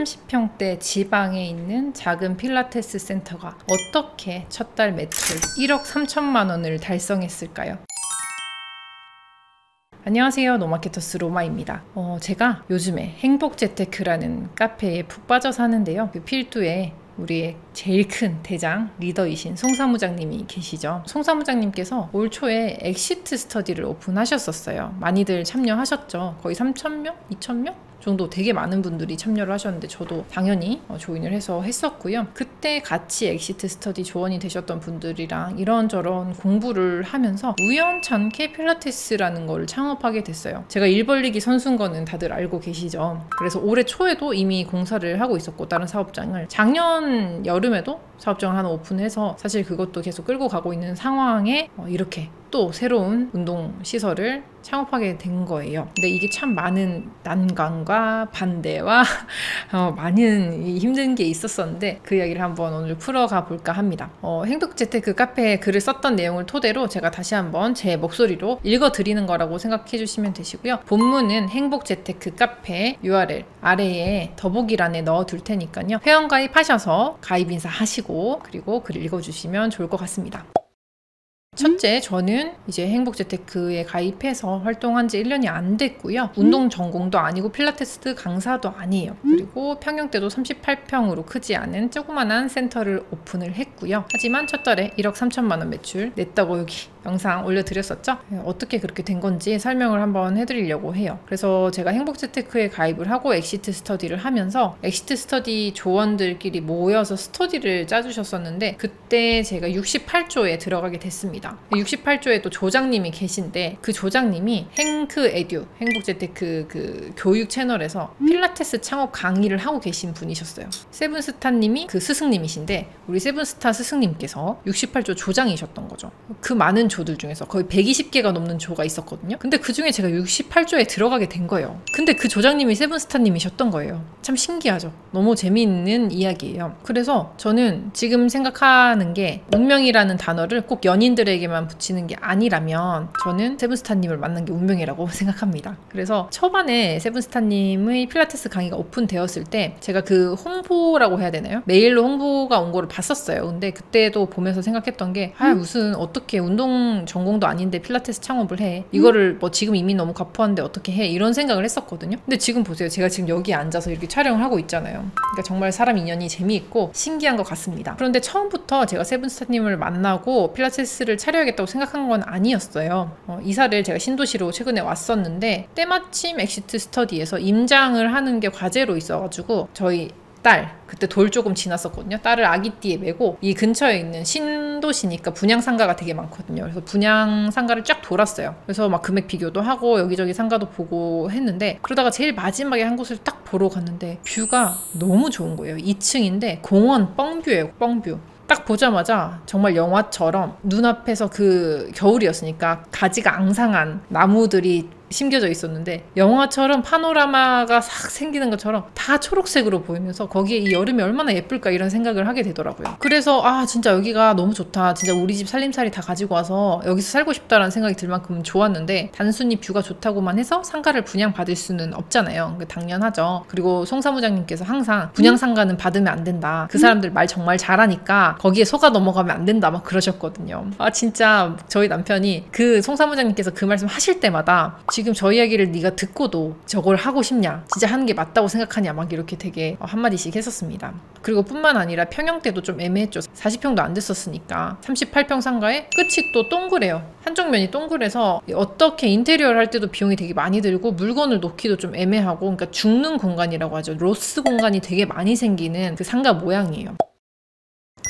30평대 지방에 있는 작은 필라테스 센터가 어떻게 첫 달 매출 1억 3천만 원을 달성했을까요? 안녕하세요, 노마케터스 로마입니다. 제가 요즘에 행복재테크라는 카페에 푹 빠져 사는데요. 그 필두에 우리의 제일 큰 대장 리더이신 송 사무장님이 계시죠. 송 사무장님께서 올 초에 엑시트 스터디를 오픈하셨었어요. 많이들 참여하셨죠. 거의 3,000명? 2,000명? 정도 되게 많은 분들이 참여를 하셨는데 저도 당연히 조인을 해서 했었고요. 그때 같이 엑시트 스터디 조언이 되셨던 분들이랑 이런저런 공부를 하면서 우연찮게 필라테스라는 걸 창업하게 됐어요. 제가 일 벌리기 선수인 거는 다들 알고 계시죠. 그래서 올해 초에도 이미 공사를 하고 있었고 다른 사업장을 작년 여름에도 사업장을 하나 오픈해서 사실 그것도 계속 끌고 가고 있는 상황에 이렇게 또 새로운 운동 시설을 창업하게 된 거예요. 근데 이게 참 많은 난관과 반대와 많은 힘든 게 있었었는데 그 이야기를 한번 오늘 풀어가 볼까 합니다. 행복재테크 카페에 글을 썼던 내용을 토대로 제가 다시 한번 제 목소리로 읽어드리는 거라고 생각해 주시면 되시고요. 본문은 행복재테크 카페 URL 아래에 더보기란에 넣어둘 테니까요. 회원가입하셔서 가입 인사하시고 그리고 글 읽어주시면 좋을 것 같습니다. 첫째, 저는 이제 행복재테크에 가입해서 활동한 지 1년이 안 됐고요. 운동 전공도 아니고 필라테스 강사도 아니에요. 그리고 평형 때도 38평으로 크지 않은 조그만한 센터를 오픈을 했고요. 하지만 첫 달에 1억 3천만 원 매출 냈다고 여기 영상 올려드렸었죠? 어떻게 그렇게 된 건지 설명을 한번 해드리려고 해요. 그래서 제가 행복재테크에 가입을 하고 엑시트 스터디를 하면서 엑시트 스터디 조원들끼리 모여서 스터디를 짜주셨었는데 그때 제가 68조에 들어가게 됐습니다. 68조에 또 조장님이 계신데 그 조장님이 행크에듀 행복재테크 그 교육 채널에서 필라테스 창업 강의를 하고 계신 분이셨어요. 세븐스타님이 그 스승님이신데 우리 세븐스타 스승님께서 68조 조장이셨던 거죠. 그 많은 조들 중에서 거의 120개가 넘는 조가 있었거든요. 근데 그 중에 제가 68조에 들어가게 된 거예요. 근데 그 조장님이 세븐스타님이셨던 거예요. 참 신기하죠. 너무 재미있는 이야기예요. 그래서 저는 지금 생각하는 게 운명이라는 단어를 꼭 연인들에게만 붙이는 게 아니라면 저는 세븐스타님을 만난 게 운명이라고 생각합니다. 그래서 초반에 세븐스타님의 필라테스 강의가 오픈되었을 때 제가 그 홍보라고 해야 되나요? 메일로 홍보가 온 거를 봤었어요. 근데 그때도 보면서 생각했던 게 무슨 어떻게 운동 전공도 아닌데 필라테스 창업을 해. 이거를 뭐 지금 이미 너무 가포한데 어떻게 해. 이런 생각을 했었거든요. 근데 지금 보세요. 제가 지금 여기에 앉아서 이렇게 촬영을 하고 있잖아요. 그러니까 정말 사람 인연이 재미있고 신기한 것 같습니다. 그런데 처음부터 제가 세븐스타님을 만나고 필라테스를 차려야겠다고 생각한 건 아니었어요. 이사를 제가 신도시로 최근에 왔었는데 때마침 엑시트 스터디에서 임장을 하는 게 과제로 있어가지고 저희 딸, 그때 돌 조금 지났었거든요. 딸을 아기띠에 메고 이 근처에 있는 신도시니까 분양상가가 되게 많거든요. 그래서 분양상가를 쫙 돌았어요. 그래서 막 금액 비교도 하고 여기저기 상가도 보고 했는데 그러다가 제일 마지막에 한 곳을 딱 보러 갔는데 뷰가 너무 좋은 거예요. 2층인데 공원 뻥뷰예요. 뻥뷰. 딱 보자마자 정말 영화처럼 눈앞에서 그 겨울이었으니까 가지가 앙상한 나무들이 심겨져 있었는데 영화처럼 파노라마가 싹 생기는 것처럼 다 초록색으로 보이면서 거기에 이 여름이 얼마나 예쁠까 이런 생각을 하게 되더라고요. 그래서 진짜 여기가 너무 좋다. 진짜 우리 집 살림살이 다 가지고 와서 여기서 살고 싶다라는 생각이 들 만큼 좋았는데 단순히 뷰가 좋다고만 해서 상가를 분양받을 수는 없잖아요. 당연하죠. 그리고 송 사무장님께서 항상 분양상가는 받으면 안 된다. 그 사람들 말 정말 잘하니까 거기에 속아 넘어가면 안 된다 막 그러셨거든요. 진짜 저희 남편이 그 송 사무장님께서 그 말씀 하실 때마다 지금 저 이야기를 네가 듣고도 저걸 하고 싶냐? 진짜 하는 게 맞다고 생각하냐? 막 이렇게 되게 한마디씩 했었습니다. 그리고 뿐만 아니라 평형 때도 좀 애매했죠. 40평도 안 됐었으니까 38평 상가에 끝이 또 동그래요. 한쪽 면이 동그래서 어떻게 인테리어를 할 때도 비용이 되게 많이 들고 물건을 놓기도 좀 애매하고 그러니까 죽는 공간이라고 하죠. 로스 공간이 되게 많이 생기는 그 상가 모양이에요.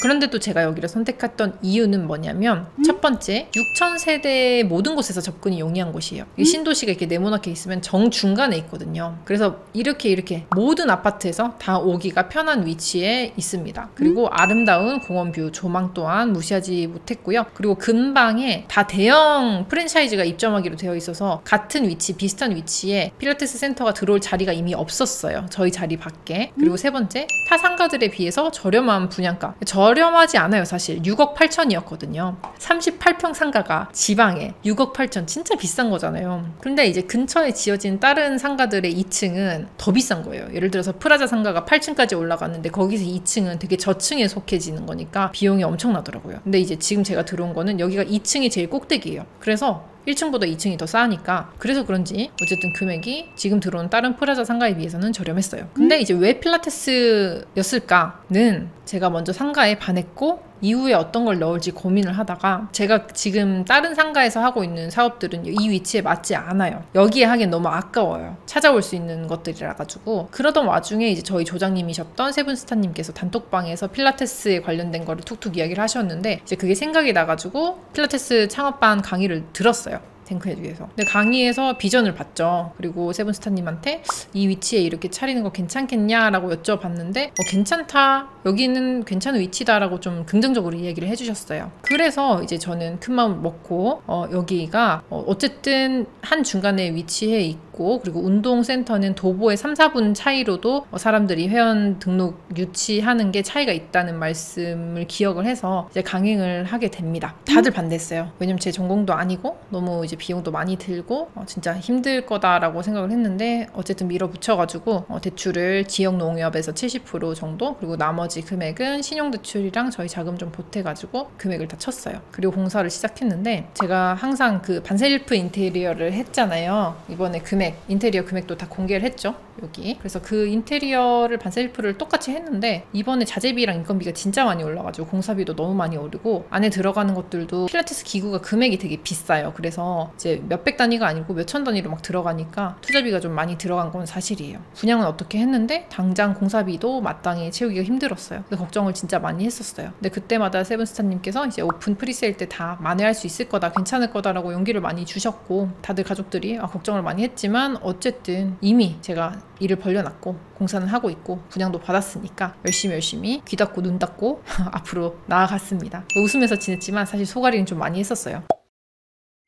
그런데 또 제가 여기를 선택했던 이유는 뭐냐면 첫 번째, 6,000세대의 모든 곳에서 접근이 용이한 곳이에요. 신도시가 이렇게 네모나게 있으면 정중간에 있거든요. 그래서 이렇게 모든 아파트에서 다 오기가 편한 위치에 있습니다. 그리고 아름다운 공원뷰, 조망 또한 무시하지 못했고요. 그리고 근방에 다 대형 프랜차이즈가 입점하기로 되어 있어서 같은 위치, 비슷한 위치에 필라테스 센터가 들어올 자리가 이미 없었어요. 저희 자리 밖에. 그리고 세 번째, 타 상가들에 비해서 저렴한 분양가. 저렴하지 않아요. 사실 6억 8천이었거든요. 38평 상가가 지방에 6억 8천, 진짜 비싼 거잖아요. 근데 이제 근처에 지어진 다른 상가들의 2층은 더 비싼 거예요. 예를 들어서 프라자 상가가 8층까지 올라갔는데 거기서 2층은 되게 저층에 속해지는 거니까 비용이 엄청나더라고요. 근데 이제 지금 제가 들어온 거는 여기가 2층이 제일 꼭대기예요. 그래서 1층보다 2층이 더 싸니까 그래서 그런지 어쨌든 금액이 지금 들어온 다른 프라자 상가에 비해서는 저렴했어요. 근데 이제 왜 필라테스였을까는 제가 먼저 상가에 반했고 이후에 어떤 걸 넣을지 고민을 하다가 제가 지금 다른 상가에서 하고 있는 사업들은 이 위치에 맞지 않아요. 여기에 하기엔 너무 아까워요. 찾아올 수 있는 것들이라 가지고. 그러던 와중에 이제 저희 조장님이셨던 세븐스타님께서 단톡방에서 필라테스에 관련된 거를 툭툭 이야기를 하셨는데 이제 그게 생각이 나가지고 필라테스 창업반 강의를 들었어요. 탱크헤드에서. 근데 강의에서 비전을 봤죠. 그리고 세븐스타님한테 이 위치에 이렇게 차리는 거 괜찮겠냐라고 여쭤봤는데 괜찮다. 여기는 괜찮은 위치다라고 좀 긍정적으로 이야기를 해주셨어요. 그래서 이제 저는 큰 마음 먹고 여기가 어쨌든 한 중간에 위치해 있고 그리고 운동센터는 도보의 3, 4분 차이로도 사람들이 회원 등록 유치하는 게 차이가 있다는 말씀을 기억을 해서 이제 강행을 하게 됩니다. 다들 반대했어요. 왜냐면 제 전공도 아니고 너무 이제 비용도 많이 들고 진짜 힘들 거다라고 생각을 했는데 어쨌든 밀어붙여가지고 대출을 지역농협에서 70% 정도 그리고 나머지 금액은 신용대출이랑 저희 자금 좀 보태가지고 금액을 다 쳤어요. 그리고 공사를 시작했는데 제가 항상 그 반셀프 인테리어를 했잖아요. 이번에 인테리어 금액도 다 공개를 했죠. 여기. 그래서 그 인테리어를 반셀프를 똑같이 했는데 이번에 자재비랑 인건비가 진짜 많이 올라가지고 공사비도 너무 많이 오르고 안에 들어가는 것들도 필라테스 기구가 금액이 되게 비싸요. 그래서 이제 몇백 단위가 아니고 몇천 단위로 막 들어가니까 투자비가 좀 많이 들어간 건 사실이에요. 분양은 어떻게 했는데 당장 공사비도 마땅히 채우기가 힘들었어요. 그래서 걱정을 진짜 많이 했었어요. 근데 그때마다 세븐스타님께서 이제 오픈 프리세일 때 다 만회할 수 있을 거다, 괜찮을 거다라고 용기를 많이 주셨고 다들 가족들이 걱정을 많이 했지만 어쨌든 이미 제가 일을 벌려놨고 공사는 하고 있고 분양도 받았으니까 열심히 귀 닫고 눈 닫고 앞으로 나아갔습니다. 웃으면서 지냈지만 사실 소가리는 좀 많이 했었어요.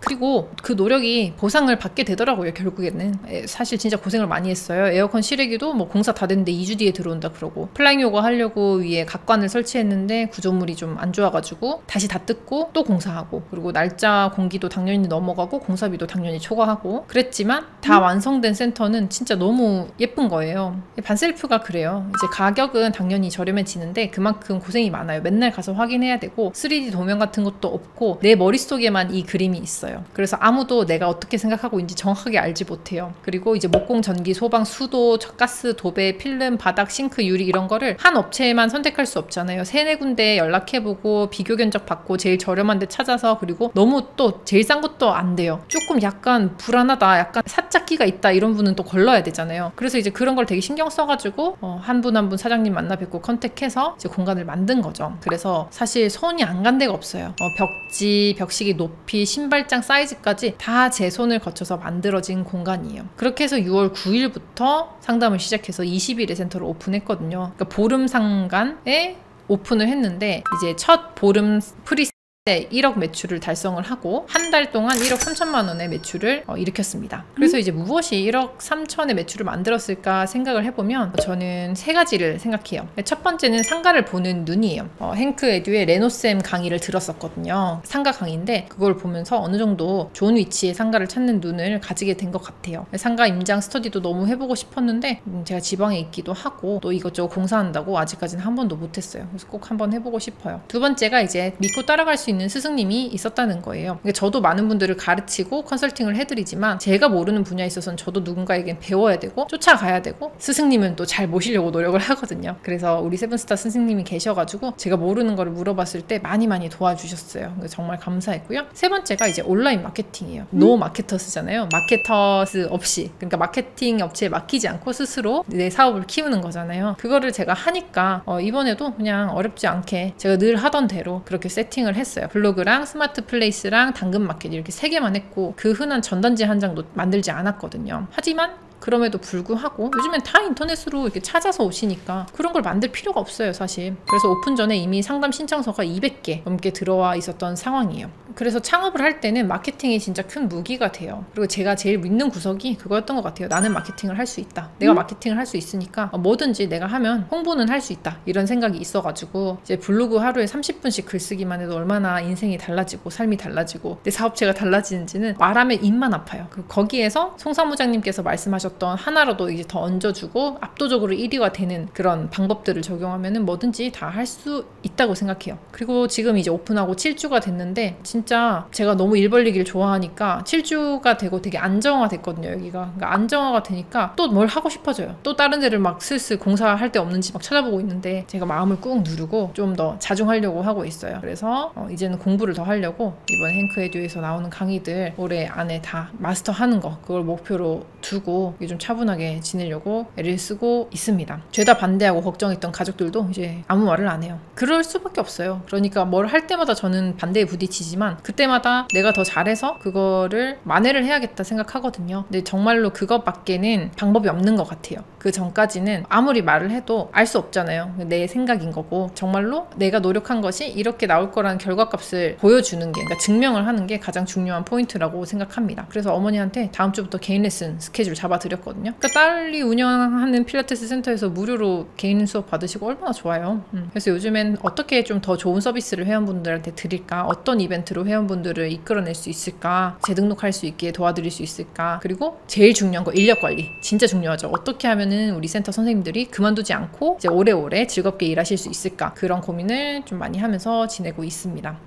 그리고 그 노력이 보상을 받게 되더라고요. 결국에는 사실 진짜 고생을 많이 했어요. 에어컨 실외기도 뭐 공사 다 됐는데 2주 뒤에 들어온다 그러고 플라잉 요가 하려고 위에 각관을 설치했는데 구조물이 좀 안 좋아가지고 다시 다 뜯고 또 공사하고 그리고 날짜 공기도 당연히 넘어가고 공사비도 당연히 초과하고 그랬지만 다 완성된 센터는 진짜 너무 예쁜 거예요. 반셀프가 그래요. 이제 가격은 당연히 저렴해지는데 그만큼 고생이 많아요. 맨날 가서 확인해야 되고 3D 도면 같은 것도 없고 내 머릿속에만 이 그림이 있어요. 그래서 아무도 내가 어떻게 생각하고 있는지 정확하게 알지 못해요. 그리고 이제 목공, 전기, 소방, 수도, 가스, 도배, 필름, 바닥, 싱크, 유리 이런 거를 한 업체에만 선택할 수 없잖아요. 3-4군데 연락해보고 비교 견적 받고 제일 저렴한 데 찾아서 그리고 너무 또 제일 싼 것도 안 돼요. 조금 약간 불안하다, 약간 사짝기가 있다 이런 분은 또 걸러야 되잖아요. 그래서 이제 그런 걸 되게 신경 써가지고 한 분 한 분 사장님 만나 뵙고 컨택해서 이제 공간을 만든 거죠. 그래서 사실 손이 안 간 데가 없어요. 벽지, 벽시계 높이, 신발장 사이즈까지 다 제 손을 거쳐서 만들어진 공간이에요. 그렇게 해서 6월 9일부터 상담을 시작해서 20일에 센터를 오픈했거든요. 그러니까 보름 상간에 오픈을 했는데 이제 첫 보름 프리 1억 매출을 달성을 하고 한 달 동안 1억 3천만 원의 매출을 일으켰습니다. 그래서 이제 무엇이 1억 3천의 매출을 만들었을까 생각을 해보면 저는 3가지를 생각해요. 첫 번째는 상가를 보는 눈이에요. 행크 에듀의 레노쌤 강의를 들었었거든요. 상가 강의인데 그걸 보면서 어느 정도 좋은 위치에 상가를 찾는 눈을 가지게 된 것 같아요. 상가 임장 스터디도 너무 해보고 싶었는데 제가 지방에 있기도 하고 또 이것저것 공사한다고 아직까지는 한 번도 못했어요. 그래서 꼭 한번 해보고 싶어요. 두 번째가 이제 믿고 따라갈 수 있는 스승님이 있었다는 거예요. 그러니까 저도 많은 분들을 가르치고 컨설팅을 해드리지만 제가 모르는 분야에 있어서는 저도 누군가에겐 배워야 되고 쫓아가야 되고 스승님은 또 잘 모시려고 노력을 하거든요. 그래서 우리 세븐스타 스승님이 계셔가지고 제가 모르는 거를 물어봤을 때 많이 도와주셨어요. 정말 감사했고요. 세 번째가 이제 온라인 마케팅이에요. 노 마케터스잖아요. 마케터스 없이, 그러니까 마케팅 업체에 맡기지 않고 스스로 내 사업을 키우는 거잖아요. 그거를 제가 하니까 이번에도 그냥 어렵지 않게 제가 늘 하던 대로 그렇게 세팅을 했어요. 블로그랑 스마트 플레이스랑 당근마켓 이렇게 3개만 했고 그 흔한 전단지 한 장도 만들지 않았거든요. 하지만 그럼에도 불구하고 요즘엔 다 인터넷으로 이렇게 찾아서 오시니까 그런 걸 만들 필요가 없어요, 사실. 그래서 오픈 전에 이미 상담 신청서가 200개 넘게 들어와 있었던 상황이에요. 그래서 창업을 할 때는 마케팅이 진짜 큰 무기가 돼요. 그리고 제가 제일 믿는 구석이 그거였던 것 같아요. 나는 마케팅을 할 수 있다. 내가 마케팅을 할 수 있으니까 뭐든지 내가 하면 홍보는 할 수 있다. 이런 생각이 있어가지고 이제 블로그 하루에 30분씩 글쓰기만 해도 얼마나 인생이 달라지고 삶이 달라지고 내 사업체가 달라지는지는 말하면 입만 아파요. 거기에서 송 사무장님께서 말씀하셨던 하나라도 이제 더 얹어주고 압도적으로 1위가 되는 그런 방법들을 적용하면 뭐든지 다 할 수 있다고 생각해요. 그리고 지금 이제 오픈하고 7주가 됐는데 진짜 제가 너무 일 벌리기를 좋아하니까 7주가 되고 되게 안정화 됐거든요, 여기가. 그러니까 안정화가 되니까 또 뭘 하고 싶어져요. 또 다른 데를 막 슬슬 공사할 데 없는지 막 찾아보고 있는데 제가 마음을 꾹 누르고 좀 더 자중하려고 하고 있어요. 그래서 이제는 공부를 더 하려고 이번 행크에듀에서 나오는 강의들 올해 안에 다 마스터하는 거, 그걸 목표로 두고 좀 차분하게 지내려고 애를 쓰고 있습니다. 죄다 반대하고 걱정했던 가족들도 이제 아무 말을 안 해요. 그럴 수밖에 없어요. 그러니까 뭘 할 때마다 저는 반대에 부딪히지만 그때마다 내가 더 잘해서 그거를 만회를 해야겠다 생각하거든요. 근데 정말로 그것밖에는 방법이 없는 것 같아요. 그 전까지는 아무리 말을 해도 알 수 없잖아요. 내 생각인 거고 정말로 내가 노력한 것이 이렇게 나올 거라는 결과값을 보여주는 게, 그러니까 증명을 하는 게 가장 중요한 포인트라고 생각합니다. 그래서 어머니한테 다음 주부터 개인 레슨 스케줄 잡아드렸거든요. 그러니까 딸이 운영하는 필라테스 센터에서 무료로 개인 수업 받으시고 얼마나 좋아요. 그래서 요즘엔 어떻게 좀 더 좋은 서비스를 회원분들한테 드릴까, 어떤 이벤트로 회원분들을 이끌어낼 수 있을까, 재등록할 수 있게 도와드릴 수 있을까, 그리고 제일 중요한 거 인력 관리 진짜 중요하죠. 어떻게 하면은 우리 센터 선생님들이 그만두지 않고 이제 오래오래 즐겁게 일하실 수 있을까, 그런 고민을 좀 많이 하면서 지내고 있습니다.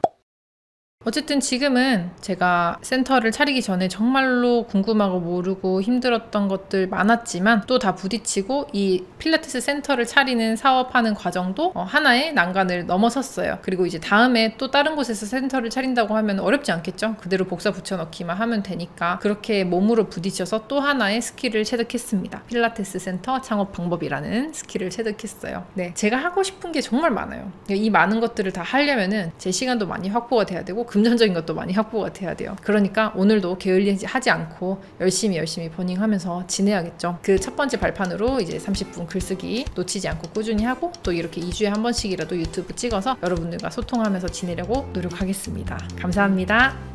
어쨌든 지금은 제가 센터를 차리기 전에 정말로 궁금하고 모르고 힘들었던 것들 많았지만 또 다 부딪히고 이 필라테스 센터를 차리는 사업하는 과정도 하나의 난관을 넘어섰어요. 그리고 이제 다음에 또 다른 곳에서 센터를 차린다고 하면 어렵지 않겠죠? 그대로 복사 붙여넣기만 하면 되니까 그렇게 몸으로 부딪혀서 또 하나의 스킬을 체득했습니다. 필라테스 센터 창업 방법이라는 스킬을 체득했어요. 네, 제가 하고 싶은 게 정말 많아요. 이 많은 것들을 다 하려면은 제 시간도 많이 확보가 돼야 되고 금전적인 것도 많이 확보가 돼야 돼요. 그러니까 오늘도 게을리하지 않고 열심히 버닝하면서 지내야겠죠. 그 첫 번째 발판으로 이제 30분 글쓰기 놓치지 않고 꾸준히 하고 또 이렇게 2주에 한 번씩이라도 유튜브 찍어서 여러분들과 소통하면서 지내려고 노력하겠습니다. 감사합니다.